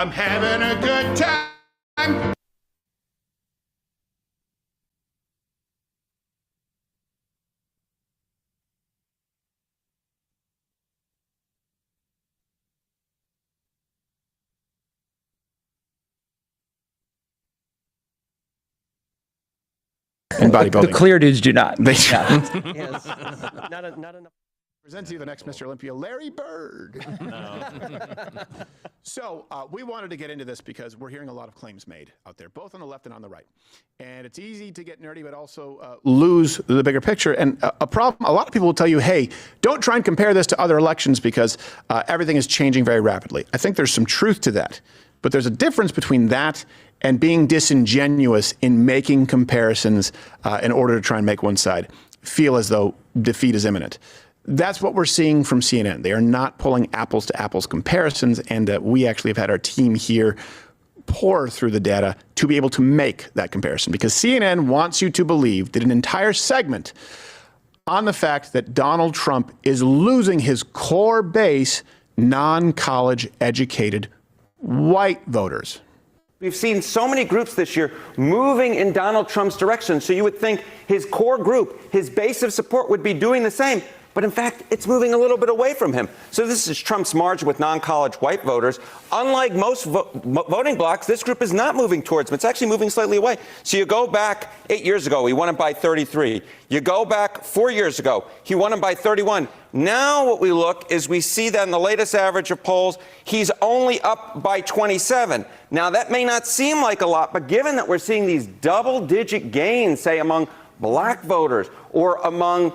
I'm having a good time. In bodybuilding. The clear dudes do not. They Yes. Not enough. present to you the next Mr. Olympia, Larry Bird. So we wanted to get into this because we're hearing a lot of claims made out there, both on the left and on the right. And it's easy to get nerdy, but also lose the bigger picture. And a problem, a lot of people will tell you, hey, don't try and compare this to other elections because everything is changing very rapidly. I think there's some truth to that. But there's a difference between that and being disingenuous in making comparisons in order to try and make one side feel as though defeat is imminent. That's what we're seeing from CNN. They are not pulling apples to apples comparisons, and we actually have had our team here pour through the data to be able to make that comparison, because CNN wants you to believe, did an entire segment on the fact that Donald Trump is losing his core base, non-college educated white voters. We've seen so many groups this year moving in Donald Trump's direction, so you would think his core group, his base of support would be doing the same. But in fact, it's moving a little bit away from him. So this is Trump's margin with non-college white voters. Unlike most voting blocs, this group is not moving towards him. It's actually moving slightly away. So you go back 8 years ago, he won it by 33. You go back 4 years ago, he won it by 31. Now what we look is we see that in the latest average of polls, he's only up by 27. Now that may not seem like a lot, but given that we're seeing these double-digit gains, say, among black voters or among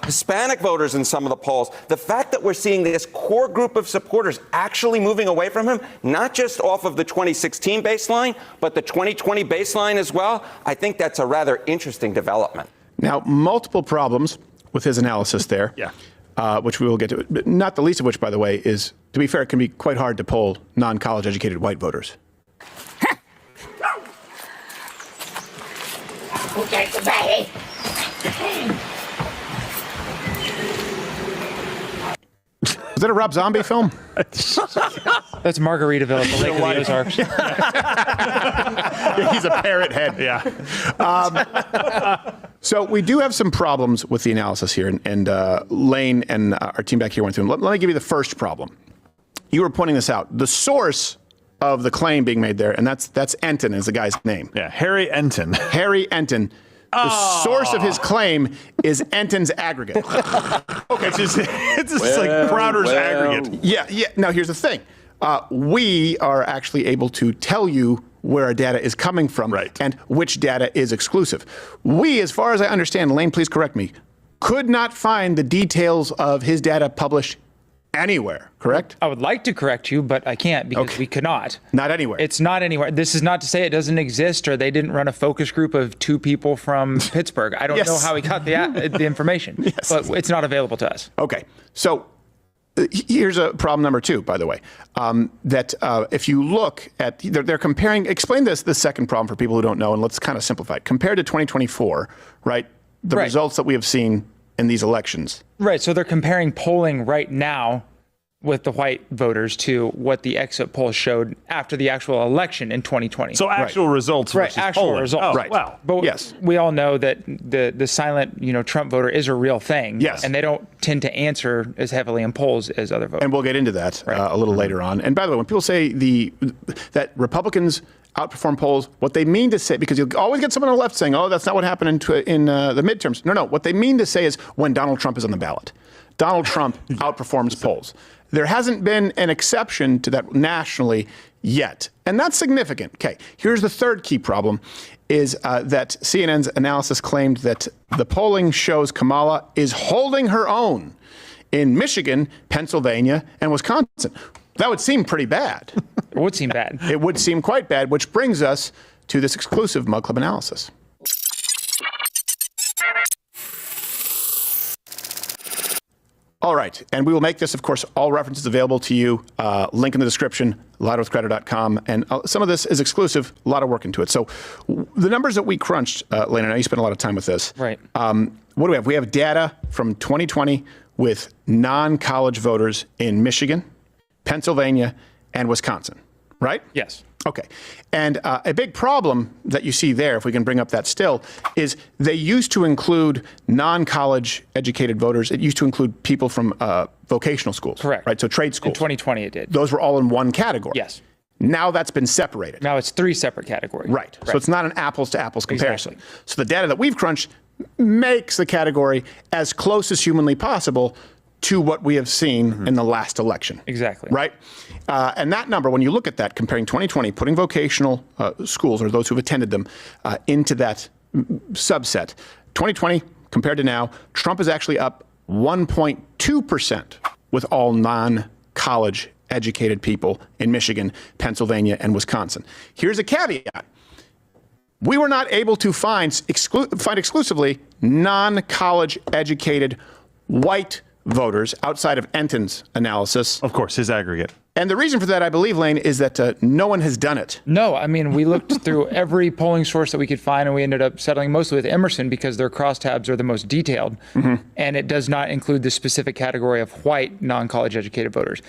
Hispanic voters in some of the polls, the fact that we're seeing this core group of supporters actually moving away from him, not just off of the 2016 baseline, but the 2020 baseline as well, I think that's a rather interesting development. Now, multiple problems with his analysis there, which we will get to, but not the least of which, by the way, is, to be fair, it can be quite hard to poll non-college educated white voters. Okay, goodbye. Is that a Rob Zombie film? That's Margaritaville at the Lake of the Ozarks. Yeah, he's a parrot head. Yeah. So we do have some problems with the analysis here, and Lane and our team back here went through them. Let me give you the first problem. You were pointing this out. The source of the claim being made there, and that's Enton is the guy's name. Yeah, Harry Enton. Harry Enton. The source of his claim is Enton's aggregate. Okay, it's just like Crowder's aggregate. Yeah. Now, here's the thing. We are actually able to tell you where our data is coming from and which data is exclusive. We, as far as I understand, Lane, please correct me, could not find the details of his data published anywhere, correct? I would like to correct you, but I can't because we cannot. Not anywhere. It's not anywhere. This is not to say it doesn't exist or they didn't run a focus group of 2 people from Pittsburgh. I don't know how he got the information, but it's not available to us. Okay. So here's a problem number 2, by the way, that if you look at, they're comparing, explain this second problem for people who don't know, and let's kind of simplify it. Compared to 2024, right, the results that we have seen in these elections. Right. So they're comparing polling right now with the white voters to what the exit polls showed after the actual election in 2020. So actual results versus actual polling. results. Oh, right. Wow. But we all know that the silent, Trump voter is a real thing. Yes. And they don't tend to answer as heavily in polls as other voters. And we'll get into that a little later on. And by the way, when people say that Republicans outperform polls, what they mean to say, because you'll always get someone on the left saying, oh, that's not what happened in the midterms. No. What they mean to say is when Donald Trump is on the ballot. Donald Trump outperforms polls. There hasn't been an exception to that nationally yet. And that's significant. Okay, here's the third key problem, is that CNN's analysis claimed that the polling shows Kamala is holding her own in Michigan, Pennsylvania, and Wisconsin. That would seem pretty bad. It would seem bad. It would seem quite bad, which brings us to this exclusive Mug Club analysis. All right, and we will make this, of course, all references available to you. Link in the description, louderwithcrowder.com. And some of this is exclusive, a lot of work into it. So the numbers that we crunched, Lane, I know you spent a lot of time with this. Right. What do we have? We have data from 2020 with non-college voters in Michigan, Pennsylvania, and Wisconsin. right? Yes. Okay. And a big problem that you see there, if we can bring up that still, is they used to include non-college educated voters. It used to include people from vocational schools. Correct. Right? So trade schools. In 2020 it did. Those were all in one category. Yes. Now that's been separated. Now it's 3 separate categories. Right. So it's not an apples to apples comparison. Exactly. So the data that we've crunched makes the category as close as humanly possible to what we have seen in the last election. Exactly. Right? And that number, when you look at that, comparing 2020, putting vocational schools or those who've attended them into that subset, 2020 compared to now, Trump is actually up 1.2% with all non-college educated people in Michigan, Pennsylvania, and Wisconsin. Here's a caveat. We were not able to find exclusively non-college educated white voters outside of Enton's analysis. Of course, his aggregate. And the reason for that, I believe, Lane, is that no one has done it. No, I mean, we looked through every polling source that we could find, and we ended up settling mostly with Emerson because their crosstabs are the most detailed, and it does not include the specific category of white non-college educated voters.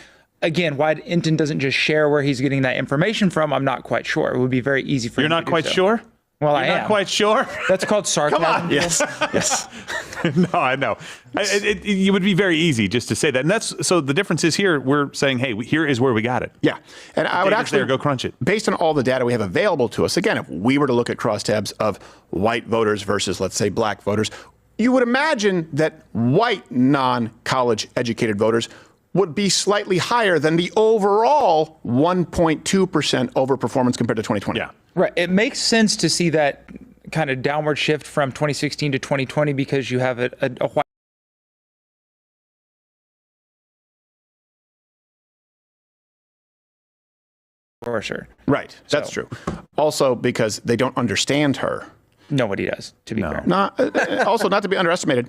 Again, why Enton doesn't just share where he's getting that information from, I'm not quite sure. It would be very easy for him to do so. You're not quite sure? Well, I You're am. not quite sure? That's called sarcasm. Come on. Yes. Yes. No, I know. It would be very easy just to say that. And that's so the difference is here, we're saying, hey, here is where we got it. Yeah. And I would actually go crunch it. Based on all the data we have available to us, again, if we were to look at crosstabs of white voters versus, let's say, black voters, you would imagine that white non-college educated voters would be slightly higher than the overall 1.2% overperformance compared to 2020. Yeah. Right. It makes sense to see that kind of downward shift from 2016 to 2020 because you have a white. For sure. Right. That's true. Also because they don't understand her. Nobody does, to be fair. Also, not to be underestimated,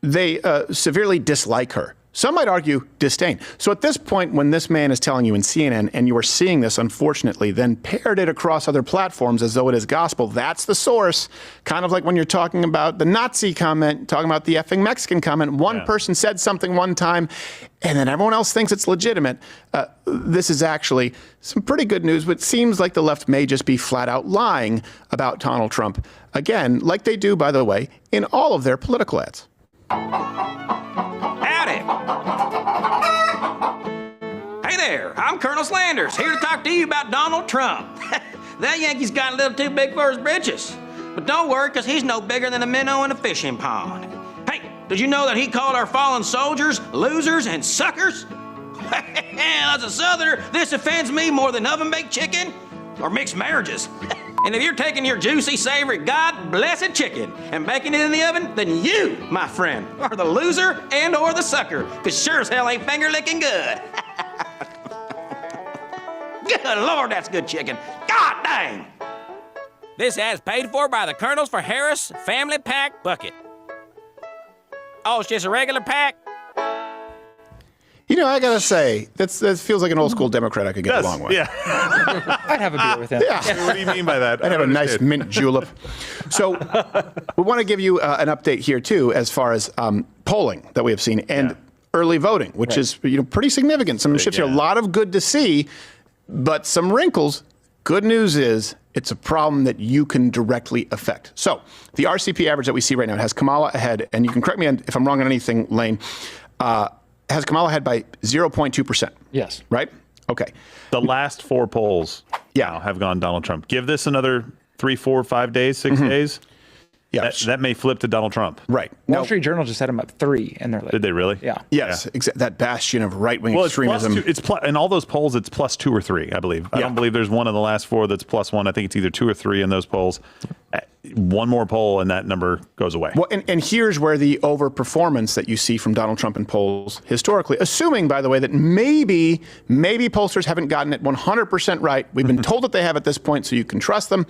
they severely dislike her. Some might argue disdain. So at this point, when this man is telling you in CNN, and you are seeing this, unfortunately, then parrot it across other platforms as though it is gospel, that's the source. Kind of like when you're talking about the Nazi comment, talking about the effing Mexican comment. One person said something one time, and then everyone else thinks it's legitimate. This is actually some pretty good news, but it seems like the left may just be flat out lying about Donald Trump. Again, like they do, by the way, in all of their political ads. Howdy. Hey there, I'm Colonel Slanders, here to talk to you about Donald Trump. That Yankee's got a little too big for his britches. But don't worry, because he's no bigger than a minnow in a fishing pond. Hey, did you know that he called our fallen soldiers losers and suckers? As a Southerner, this offends me more than oven-baked chicken or mixed marriages. And if you're taking your juicy, savory, God-blessed chicken and baking it in the oven, then you, my friend, are the loser and or the sucker, because sure as hell ain't finger-licking good. Good Lord, that's good chicken. God dang! This ad's paid for by the Colonels for Harris Family Pack Bucket. Oh, it's just a regular pack? You know, I got to say, that feels like an old school Democrat I could get along with. Yeah. I'd have a beer with him. Yeah. What do you mean by that? I'd have a nice mint julep. So we want to give you an update here, too, as far as polling that we have seen and early voting, which is pretty significant. Some shifts here, a lot of good to see, but some wrinkles. Good news is it's a problem that you can directly affect. So the RCP average that we see right now has Kamala ahead, and you can correct me if I'm wrong on anything, Lane, has Kamala ahead by 0.2%. Yes. Right? Okay. The last 4 polls now have gone Donald Trump. Give this another 3, 4, 5 days, 6 days. Yeah. That may flip to Donald Trump. Right. Wall Street Journal just had him up 3 in their list. Did they really? Yeah. Yes. That bastion of right-wing extremism. In all those polls, it's plus 2 or 3, I believe. I don't believe there's one of the last 4 that's plus 1. I think it's either 2 or 3 in those polls. One more poll and that number goes away. Well, and here's where the overperformance that you see from Donald Trump in polls historically, assuming, by the way, that maybe pollsters haven't gotten it 100% right. We've been told that they have at this point, so you can trust them.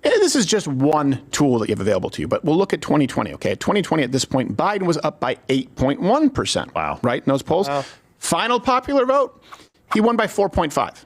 And this is just one tool that you have available to you. But we'll look at 2020, okay? At 2020, at this point, Biden was up by 8.1%. Wow. Right, in those polls. Wow. Final popular vote, he won by 4.5.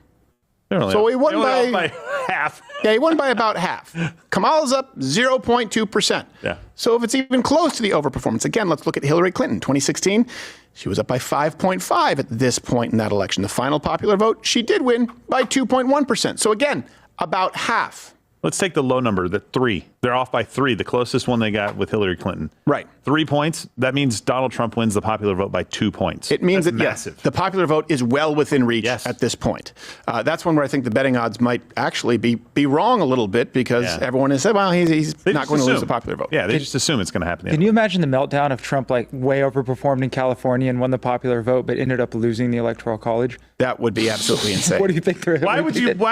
So he won by half. Yeah, he won by about half. Kamala's up 0.2%. Yeah. So if it's even close to the overperformance, again, let's look at Hillary Clinton. 2016, she was up by 5.5 at this point in that election. The final popular vote, she did win by 2.1%. So again, about half. Let's take the low number, the 3. They're off by 3, the closest one they got with Hillary Clinton. Right. 3 points. That means Donald Trump wins the popular vote by 2 points. It means That's that massive. yes, the popular vote is well within reach Yes. at this point. That's one where I think the betting odds might actually be wrong a little bit because everyone has said, well, he's They not just going to lose assume. the popular vote. Yeah, they just assume it's going to happen. Can you imagine the meltdown if Trump like way overperformed in California and won the popular vote, but ended up losing the Electoral College? That would be absolutely insane. What do you think? Why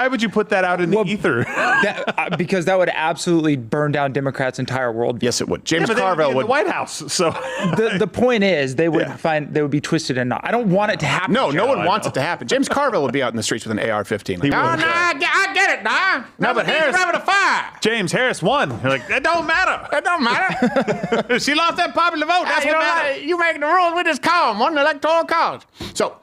would you put that out in the ether? Because that would absolutely burn down Democrats' entire world. Yes, it would. James But they would be Carville in would. the White House. So The point is they would they would be twisted and not. I don't want it to happen. No, no one I wants know. it to happen. James Carville would be out in the streets with an AR-15. Like, would. I get it, nah. No, but Harris- having a fire. James Harris won. You're like, that don't matter. It don't matter. She lost that popular vote. That's what matters. You making the rules. We just call them one electoral college. So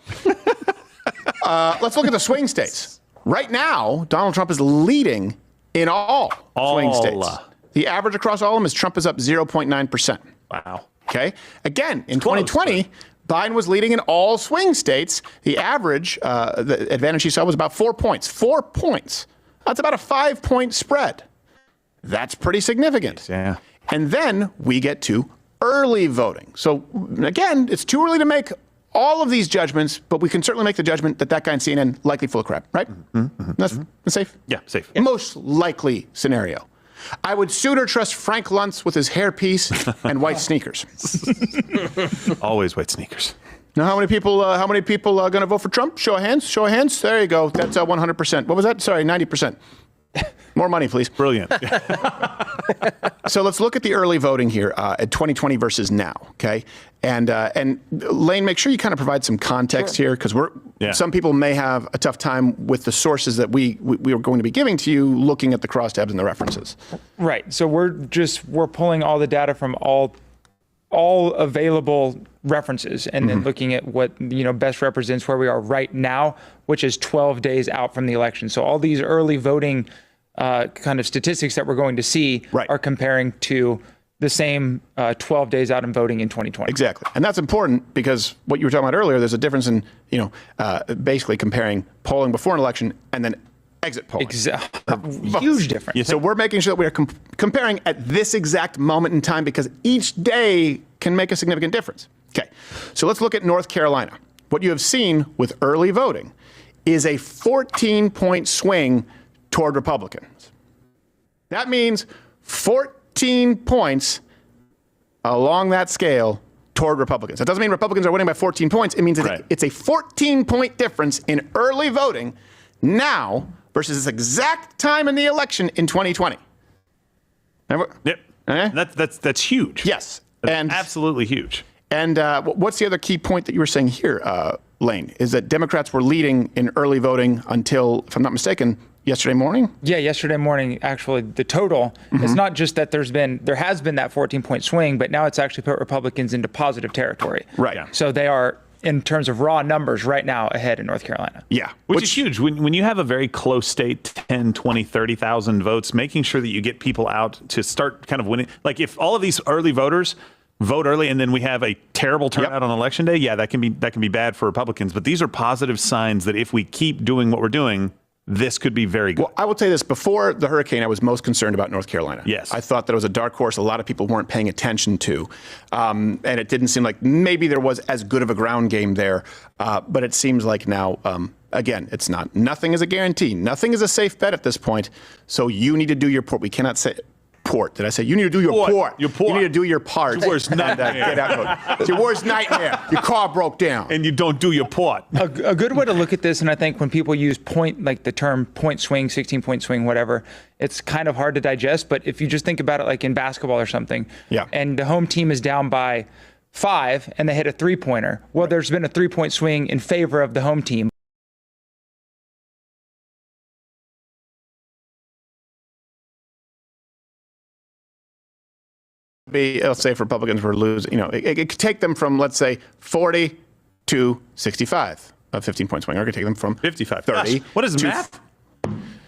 let's look at the swing states. Right now, Donald Trump is leading in all swing All. states. The average across all of them is Trump is up 0.9%. Wow. Okay. Again, in close, 2020, Biden was leading in all swing states. The average, the advantage he saw was about 4 points. 4 points. That's about a 5-point spread. That's pretty significant. Yeah. And then we get to early voting. So again, it's too early to make all of these judgments, but we can certainly make the judgment that that guy in CNN likely full of crap, right? That's safe? Yeah, safe. Most likely scenario. I would sooner trust Frank Luntz with his hairpiece and white sneakers. Always white sneakers. Now, how many people are going to vote for Trump? Show of hands. Show of hands. There you go. That's 100%. What was that? Sorry, 90%. More money, please. Brilliant. So let's look at the early voting here at 2020 versus now, okay? And Lane, make sure you kind of provide some context here because some people may have a tough time with the sources that we are going to be giving to you, looking at the crosstabs and the references. Right. So we're pulling all the data from all available references and then looking at what best represents where we are right now, which is 12 days out from the election. So all these early voting kind of statistics that we're going to see are comparing to the same 12 days out in voting in 2020. Exactly. And that's important because what you were talking about earlier, there's a difference in, basically comparing polling before an election and then exit polling. Huge difference. Yeah, so we're making sure that we are comparing at this exact moment in time because each day can make a significant difference. Okay, so let's look at North Carolina. What you have seen with early voting is a 14-point swing toward Republicans. That means 14 points along that scale toward Republicans. That doesn't mean Republicans are winning by 14 points. It means it's a 14-point difference in early voting now versus this exact time in the election in 2020. Yep. That's huge. Yes. That's absolutely huge. And what's the other key point that you were saying here, Lane, is that Democrats were leading in early voting until, if I'm not mistaken, yesterday morning? Yeah, yesterday morning, actually, the total, it's not just that there has been that 14-point swing, but now it's actually put Republicans into positive territory. Right. Yeah. So they are, in terms of raw numbers, right now ahead in North Carolina. Yeah. Which is huge. When you have a very close state, 10, 20, 30,000 votes, making sure that you get people out to start kind of winning. Like if all of these early voters vote early and then we have a terrible turnout on election day, that can be bad for Republicans. But these are positive signs that if we keep doing what we're doing, this could be very good. Well, I will tell you this. Before the hurricane, I was most concerned about North Carolina. Yes. I thought that it was a dark horse a lot of people weren't paying attention to. And it didn't seem like maybe there was as good of a ground game there. But it seems like now, again, it's not. Nothing is a guarantee. Nothing is a safe bet at this point. So you need to do your part. We cannot say port. Did I say you need to do your port? Your port. You need to do your part. It's your worst nightmare. Get out. It's your worst nightmare. Your car broke down. And you don't do your port. A good way to look at this, and I think when people use like the term point swing, 16-point swing, whatever, it's kind of hard to digest. But if you just think about it like in basketball or something, and the home team is down by 5 and they hit a three-pointer, well, there's been a 3-point swing in favor of the home team. Let's say if Republicans were losing, it could take them from, let's say, 40 to 65, a 15-point swing. Or it could take them from 55. 30. Gosh, what is to math?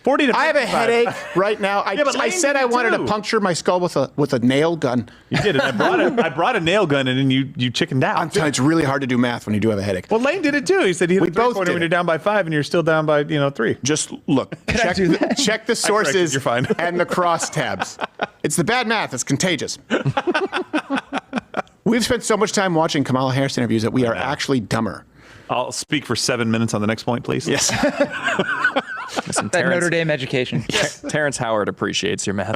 40 to 55. I have a headache right now. I but Lane said did I wanted too. to puncture my skull with a nail gun. You did it. I brought a nail gun, and then you chickened out. I'm telling you, it's really hard to do math when you do have a headache. Well, Lane did it too. He said he hit We a both three-pointer did when it. you're down by 5, and you're still down by 3. Just look, check the sources You're fine. and the crosstabs. It's the bad math. It's contagious. We've spent so much time watching Kamala Harris interviews that we are actually dumber. I'll speak for 7 minutes on the next point, please. Yes. Listen, That Notre Terrence, Dame education. Terrence Howard appreciates your math.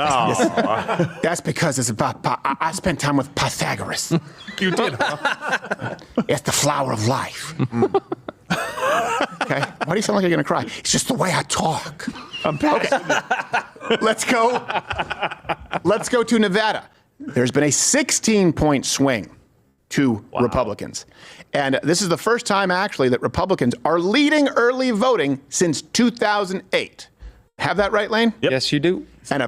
That's because it's about. I spent time with Pythagoras. You did, huh? It's the flower of life. Okay. Why do you sound like you're going to cry? It's just the way I talk. I'm passionate. Let's go. Let's go to Nevada. There's been a 16-point swing to Republicans. And this is the first time, actually, that Republicans are leading early voting since 2008. Have that right, Lane? Yep. Yes, you do. And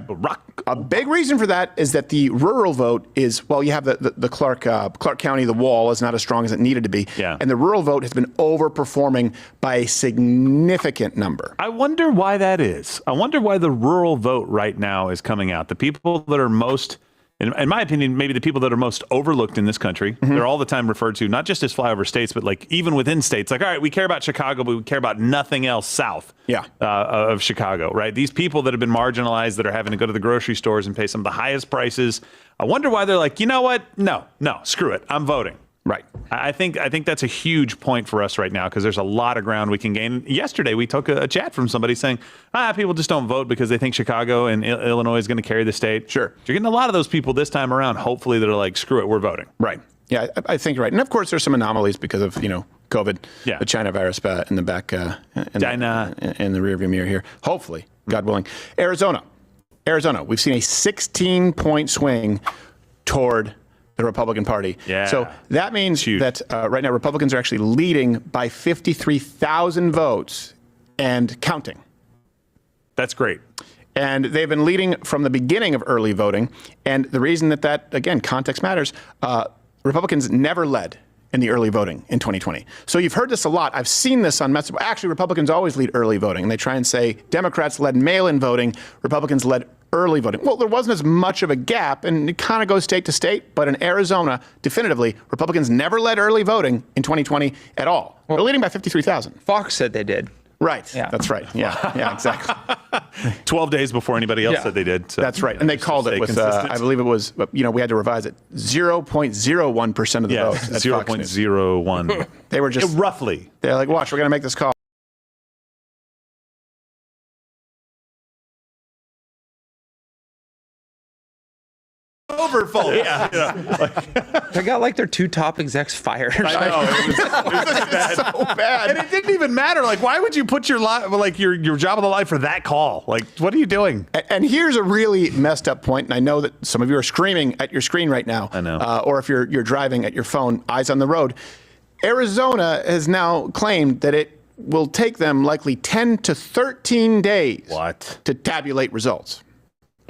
a big reason for that is that the rural vote is, well, you have the Clark County, the wall is not as strong as it needed to be. Yeah. And the rural vote has been overperforming by a significant number. I wonder why that is. I wonder why the rural vote right now is coming out. The people that are most, in my opinion, maybe the people that are most overlooked in this country, they're all the time referred to, not just as flyover states, but like even within states. Like, all right, we care about Chicago, but we care about nothing else south of Chicago, right? These people that have been marginalized, that are having to go to the grocery stores and pay some of the highest prices. I wonder why they're like, you know what? No, screw it. I'm voting. Right. I think that's a huge point for us right now because there's a lot of ground we can gain. Yesterday, we took a chat from somebody saying, people just don't vote because they think Chicago and Illinois is going to carry the state. Sure. You're getting a lot of those people this time around, hopefully, that are like, screw it, we're voting. Right. Yeah, I think you're right. And of course, there's some anomalies because of, COVID, the China virus in the back, in the rearview mirror here. Hopefully, God willing. Arizona, we've seen a 16-point swing toward the Republican Party. Yeah. So that means that right now Republicans are actually leading by 53,000 votes and counting. That's great. And they've been leading from the beginning of early voting. And the reason that again, context matters, Republicans never led in the early voting in 2020. So you've heard this a lot. I've seen this on message. Actually, Republicans always lead early voting. And they try and say Democrats led mail-in voting, Republicans led early voting. Well, there wasn't as much of a gap, and it kind of goes state to state. But in Arizona, definitively, Republicans never led early voting in 2020 at all. They're leading by 53,000. Fox said they did. Right. Yeah. That's right. Yeah, exactly. 12 days before anybody else said they did. So That's right. And they called it with, I believe it was, we had to revise it, 0.01% of the votes. At Fox News. 0.01. They were just roughly. They're like, watch, we're going to make this call. Overfull. They got like their two top execs fired. I know. It was so bad. And it didn't even matter. Like, why would you put your your job on the line for that call? Like, what are you doing? And here's a really messed up point, and I know that some of you are screaming at your screen right now. I know. Or if you're driving at your phone, eyes on the road. Arizona has now claimed that it will take them likely 10 to 13 days to tabulate results.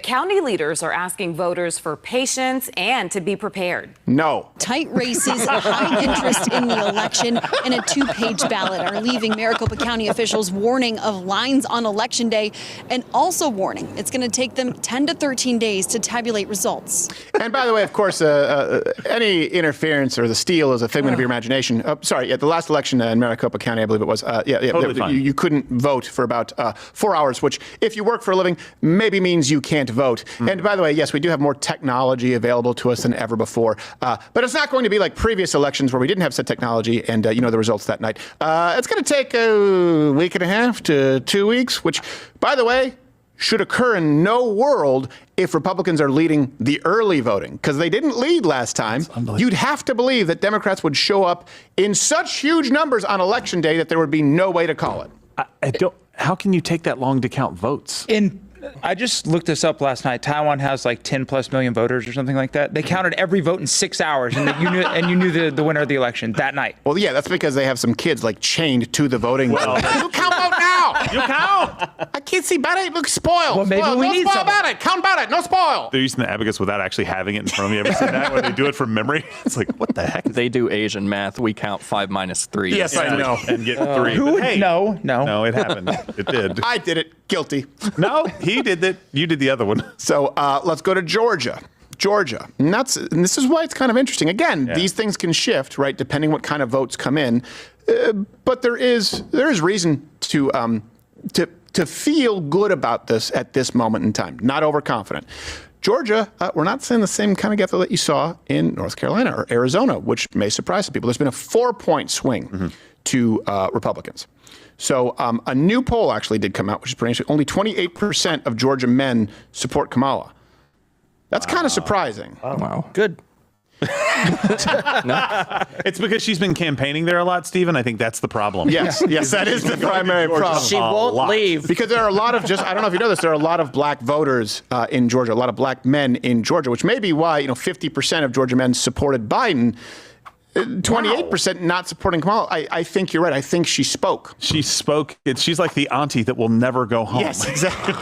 County leaders are asking voters for patience and to be prepared. No. Tight races, high interest in the election, and a two-page ballot are leaving Maricopa County officials warning of lines on Election Day and also warning it's going to take them 10 to 13 days to tabulate results. And by the way, of course, any interference or the steal is a figment of your imagination. The last election in Maricopa County, I believe it was. Totally fine. You couldn't vote for about 4 hours, which, if you work for a living, maybe means you can't vote. And by the way, yes, we do have more technology available to us than ever before. But it's not going to be like previous elections where we didn't have said technology and the results that night. It's going to take a week and a half to 2 weeks, which, by the way, should occur in no world if Republicans are leading the early voting, because they didn't lead last time. You'd have to believe that Democrats would show up in such huge numbers on Election Day that there would be no way to call it. I don't. How can you take that long to count votes? I just looked this up last night. Taiwan has like 10 plus million voters or something like that. They counted every vote in 6 hours, and you knew the winner of the election that night. Well, yeah, that's because they have some kids like chained to the voting. Count vote now. count. You count. I can't see ballot. Look, spoil. Well, maybe spoil. we No need spoil some. ballot. Count ballot. No spoil. They're using the abacus without actually having it in front of you. Ever seen that when they do it from memory? It's like, what the heck? They do Asian math. We count 5 minus 3. Yes, I know. And get 3. Who But would? hey, No. No, it happened. It did. I did it. Guilty. No, he did that. You did the other one. So let's go to Georgia. And this is why it's kind of interesting. Again, these things can shift, right, depending what kind of votes come in. But there is reason to feel good about this at this moment in time. Not overconfident. Georgia, we're not seeing the same kind of gap that you saw in North Carolina or Arizona, which may surprise some people. There's been a 4-point swing to Republicans. So a new poll actually did come out, which is pretty interesting. Only 28% of Georgia men support Kamala. That's kind of surprising. Wow. Good. It's because she's been campaigning there a lot, Stephen. I think that's the problem. Yes, that is the primary problem. She won't leave. Because there are a lot of I don't know if you know this, there are a lot of black voters in Georgia, a lot of black men in Georgia, which may be why 50% of Georgia men supported Biden. 28% not supporting Kamala. I think you're right. I think she spoke. She spoke. She's like the auntie that will never go home. Yes, exactly.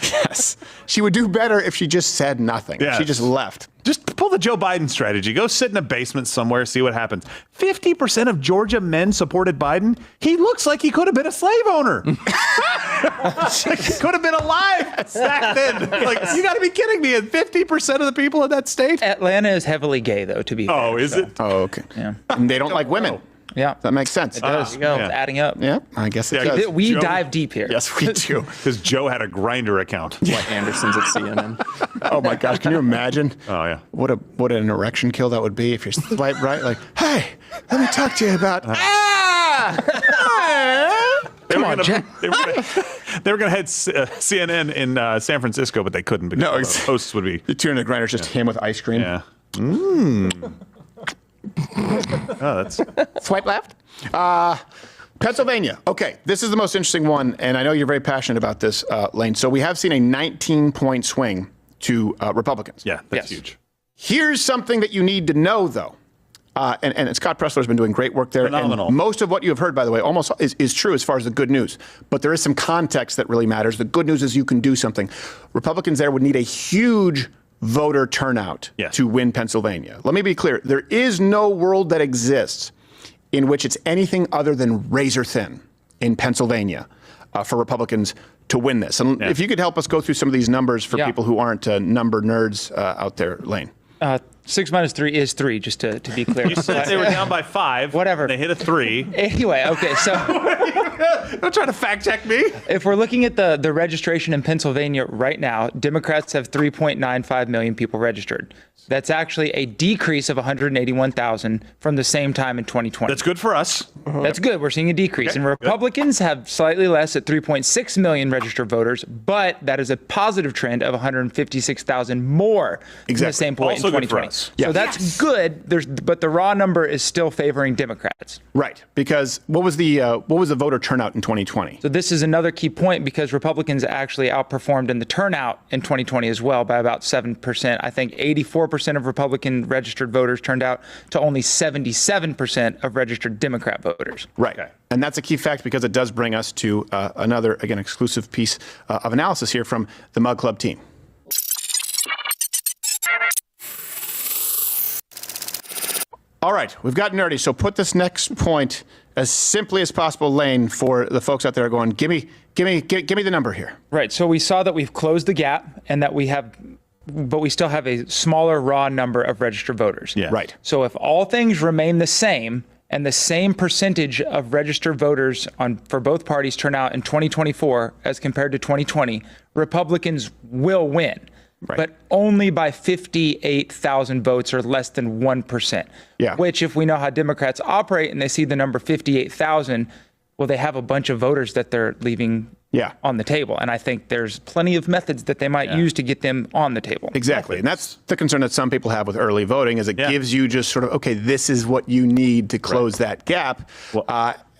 Yes. She would do better if she just said nothing. Yes. She just left. Just pull the Joe Biden strategy. Go sit in a basement somewhere, see what happens. 50% of Georgia men supported Biden. He looks like he could have been a slave owner. He could have been alive back then. Like, you got to be kidding me. And 50% of the people in that state? Atlanta is heavily gay, though, to be fair. Oh, is it? Oh, okay. Yeah. And they don't like women. Yeah. That makes sense. It does. go. It's adding up. Yeah, I guess it Yeah, does. We Joe- dive deep here. Yes, we do. Because Joe had a Grinder account. Like Anderson's at CNN. Oh my gosh, can you imagine? Oh, yeah. What an erection kill that would be if you swipe right, like, hey, let me talk to you about Come on, Jack. They were going to head CNN in San Francisco, but they couldn't because No, all the hosts would be. the 200 grinders just him with ice cream. Yeah. Oh, that's Swipe left. Pennsylvania. Okay, this is the most interesting one, and I know you're very passionate about this, Lane. So we have seen a 19-point swing to Republicans. yeah, that's Yes. huge. Here's something that you need to know, though. And Scott Pressler's been doing great work there. Phenomenal. And most of what you have heard, by the way, almost is true as far as the good news. But there is some context that really matters. The good news is you can do something. Republicans there would need a huge voter turnout Yes. to win Pennsylvania. Let me be clear. There is no world that exists in which it's anything other than razor thin in Pennsylvania for Republicans to win this. And if you could help us go through some of these numbers for people who aren't number nerds out there, Lane. 6 minus 3 is 3, just to be clear. You said they were down by 5. Whatever. And they hit a 3. Anyway, okay, so Don't try to fact check me. if we're looking at the registration in Pennsylvania right now, Democrats have 3.95 million people registered. That's actually a decrease of 181,000 from the same time in 2020. That's good for us. That's good. We're seeing a decrease. Okay, And Republicans have slightly less at 3.6 million registered voters, but that is a positive trend of 156,000 more than the same point Also in good for 2020. us. Yeah. So that's good. But the raw number is still favoring Democrats. Right, because what was the voter turnout in 2020? So this is another key point because Republicans actually outperformed in the turnout in 2020 as well by about 7%. I think 84% of Republican registered voters turned out to only 77% of registered Democrat voters. Right, and that's a key fact because it does bring us to another, again, exclusive piece of analysis here from the Mug Club team. All right, we've got nerdy, so put this next point as simply as possible, Lane, for the folks out there going, give me the number here. Right. So we saw that we've closed the gap and that but we still have a smaller raw number of registered voters. Yeah. Right. So if all things remain the same and the same percentage of registered voters for both parties turn out in 2024 as compared to 2020, Republicans will win. Right. But only by 58,000 votes or less than 1%. Yeah. Which, if we know how Democrats operate and they see the number 58,000, well, they have a bunch of voters that they're leaving on the table. And I think there's plenty of methods that they might use to get them on the table. Exactly. And that's the concern that some people have with early voting is it gives you just sort of, okay, this is what you need to close that gap. Well,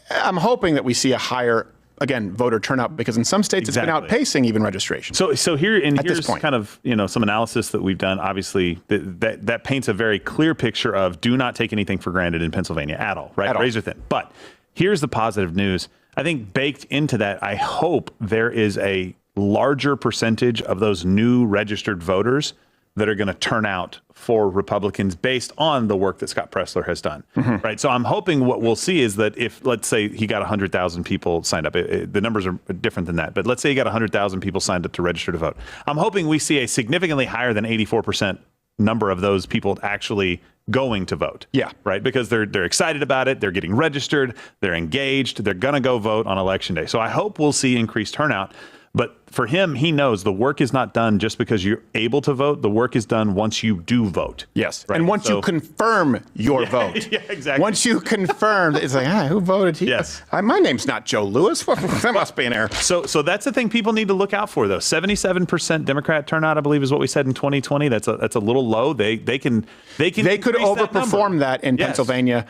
I'm hoping that we see a higher, again, voter turnout because in some states it's been outpacing even registration. So here's this point. kind of some analysis that we've done. Obviously, that paints a very clear picture of do not take anything for granted in Pennsylvania at all, right? At all. Razor thin. But here's the positive news. I think baked into that, I hope there is a larger percentage of those new registered voters that are going to turn out for Republicans based on the work that Scott Pressler has done, right? So I'm hoping what we'll see is that if, let's say, he got 100,000 people signed up, the numbers are different than that, but let's say he got 100,000 people signed up to register to vote. I'm hoping we see a significantly higher than 84% number of those people actually going to vote. Yeah. Right? Because they're excited about it, they're getting registered, they're engaged, they're going to go vote on Election Day. So I hope we'll see increased turnout. But for him, he knows the work is not done just because you're able to vote. The work is done once you do vote. Yes. Right? And once you confirm your vote. Yeah, exactly. Once you confirm, it's like, who voted here? Yes. My name's not Joe Lewis. That must be an error. So that's the thing people need to look out for, though. 77% Democrat turnout, I believe, is what we said in 2020. That's a little low. They could overperform that in Yes. Pennsylvania,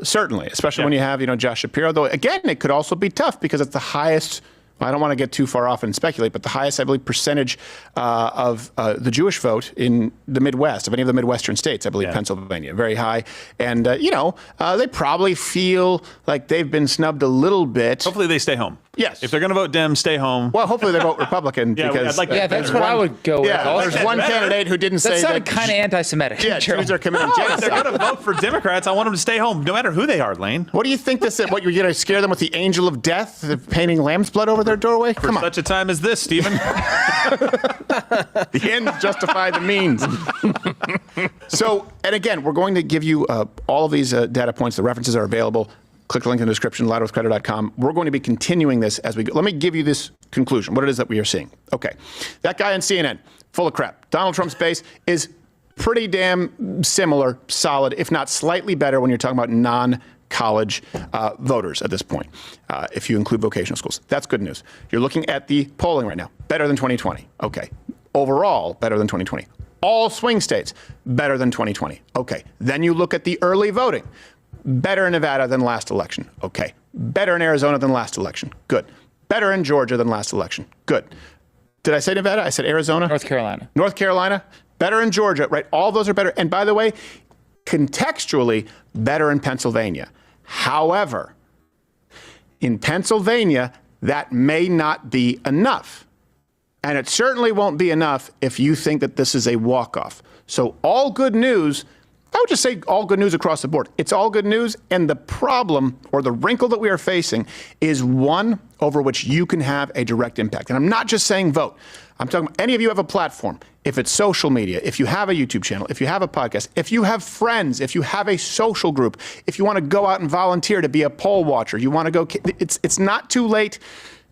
certainly, especially when you have Josh Shapiro. Though again, it could also be tough because it's the highest. I don't want to get too far off and speculate, but the highest, I believe, percentage of the Jewish vote in the Midwest, of any of the Midwestern states, I believe, Pennsylvania, very high. And, they probably feel like they've been snubbed a little bit. Hopefully they stay home. Yes. If they're going to vote Dem, stay home. Well, hopefully they vote Republican Yeah, because I'd like that. Yeah, that's what I would go with. yeah, also. there's one candidate who didn't That say sounded that. kind of anti-Semitic. Yeah, Jews are committing If they're genocide. going to vote for Democrats, I want them to stay home, no matter who they are, Lane. What do you think this is? What, you're going to scare them with the angel of death, painting lamb's blood over their doorway? For Come on. such a time as this, Stephen. The ends justify the means. So, and again, we're going to give you all of these data points. The references are available. Click the link in the description, louderwithcreditor.com. We're going to be continuing this as we go. Let me give you this conclusion, what it is that we are seeing. Okay. That guy on CNN, full of crap. Donald Trump's base is pretty damn similar, solid, if not slightly better when you're talking about non-college voters at this point, if you include vocational schools. That's good news. You're looking at the polling right now. Better than 2020. Okay. Overall, better than 2020. All swing states, better than 2020. Okay. Then you look at the early voting. Better in Nevada than last election. Okay. Better in Arizona than last election. Good. Better in Georgia than last election. Good. Did I say Nevada? I said Arizona? North Carolina. North Carolina. Better in Georgia, right? All those are better. And by the way, contextually, better in Pennsylvania. However, in Pennsylvania, that may not be enough. And it certainly won't be enough if you think that this is a walk-off. So all good news. I would just say all good news across the board. It's all good news, and the problem or the wrinkle that we are facing is one over which you can have a direct impact. And I'm not just saying vote. I'm talking about any of you have a platform. If it's social media, if you have a YouTube channel, if you have a podcast, if you have friends, if you have a social group, if you want to go out and volunteer to be a poll watcher, you want to go, it's not too late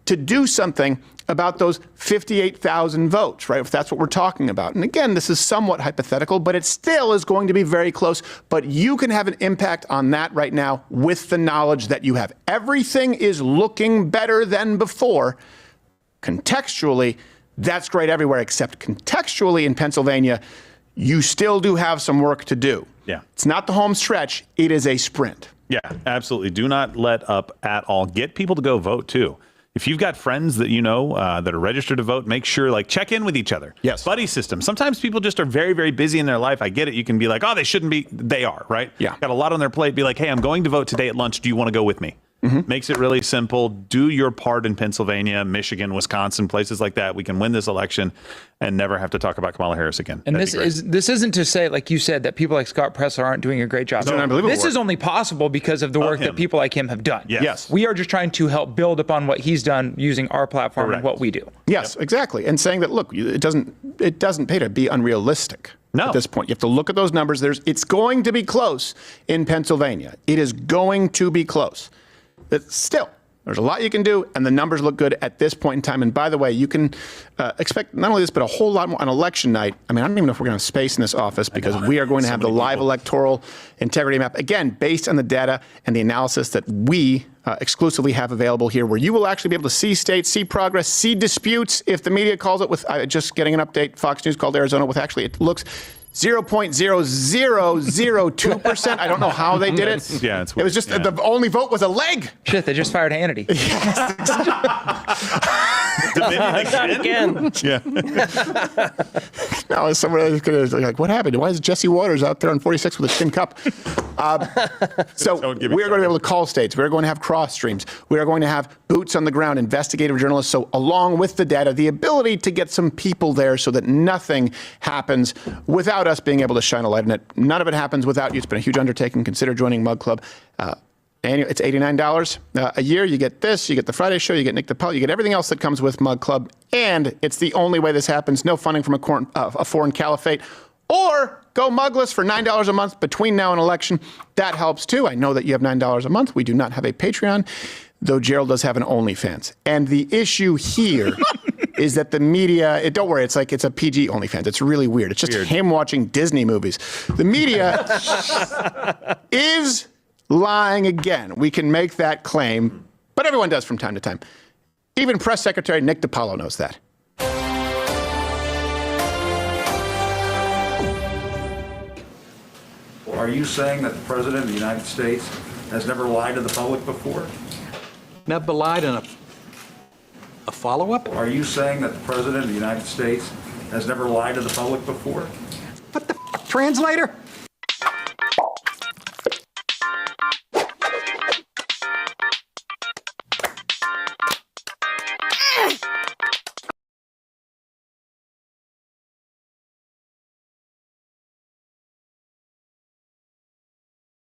to do something about those 58,000 votes, right? If that's what we're talking about. And again, this is somewhat hypothetical, but it still is going to be very close. But you can have an impact on that right now with the knowledge that you have. Everything is looking better than before. Contextually, that's great everywhere, except contextually in Pennsylvania, you still do have some work to do. Yeah. It's not the home stretch. It is a sprint. Yeah, absolutely. Do not let up at all. Get people to go vote, too. If you've got friends that you know that are registered to vote, make sure, check in with each other. Yes. Buddy system. Sometimes people just are very, very busy in their life. I get it. You can be like, oh, they shouldn't be. They are, right? Yeah. Got a lot on their plate. Be like, hey, I'm going to vote today at lunch. Do you want to go with me? Makes it really simple. Do your part in Pennsylvania, Michigan, Wisconsin, places like that. We can win this election and never have to talk about Kamala Harris again. And That'd be great. this isn't to say, like you said, that people like Scott Pressler aren't doing a great job. It's an unbelievable This work. is only possible because of the work him. that people like him have done. Yes. We are just trying to help build upon what he's done using our platform Correct. and what we do. Yes, exactly. And saying that, look, it doesn't pay to be unrealistic No. at this point. You have to look at those numbers. It's going to be close in Pennsylvania. It is going to be close. But still, there's a lot you can do, and the numbers look good at this point in time. And by the way, you can expect not only this, but a whole lot more on election night. I mean, I don't even know if we're going to have space in this office because we are going to have the live electoral integrity map, again, based on the data and the analysis that we exclusively have available here, where you will actually be able to see states, see progress, see disputes. If the media calls it with, just getting an update, Fox News called Arizona with actually, it looks 0.0002%. I don't know how they did it. Yeah, it's It was weird. just Yeah. the only vote was a leg. Shit, they just fired Hannity. Dominion again? Again. Yeah. Now somebody going to like, what happened? Why is Jesse Waters out there on 46 with a tin cup? So we are going to be able to call states. We are going to have cross streams. We are going to have boots on the ground, investigative journalists. So along with the data, the ability to get some people there so that nothing happens without us being able to shine a light on it. None of it happens without you. It's been a huge undertaking. Consider joining Mug Club. It's $89 a year. You get this, you get the Friday show, you get Nick the Pelt, you get everything else that comes with Mug Club. And it's the only way this happens. No funding from a foreign caliphate. Or go mugless for $9 a month between now and election. That helps too. I know that you have $9 a month. We do not have a Patreon, though Gerald does have an OnlyFans. And the issue here is that the media, don't worry, it's a PG OnlyFans. It's really weird. It's just him watching Disney movies. The media is lying again. We can make that claim, but everyone does from time to time. Even Press Secretary Nick DiPaolo knows that. Are you saying that the President of the United States has never lied to the public before? Never lied in a follow-up? Are you saying that the President of the United States has never lied to the public before? What the translator?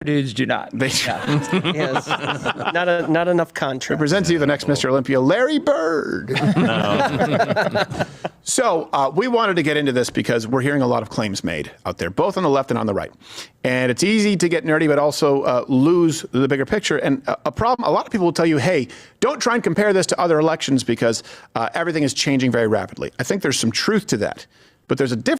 Dudes do not. Yes. Not enough contrast. Present to you the next Mr. Olympia, Larry Bird. So we wanted to get into this because we're hearing a lot of claims made out there, both on the left and on the right. And it's easy to get nerdy, but also lose the bigger picture. And a lot of people will tell you, hey, don't try and compare this to other elections because everything is changing very rapidly. I think there's some truth to that. But there's a difference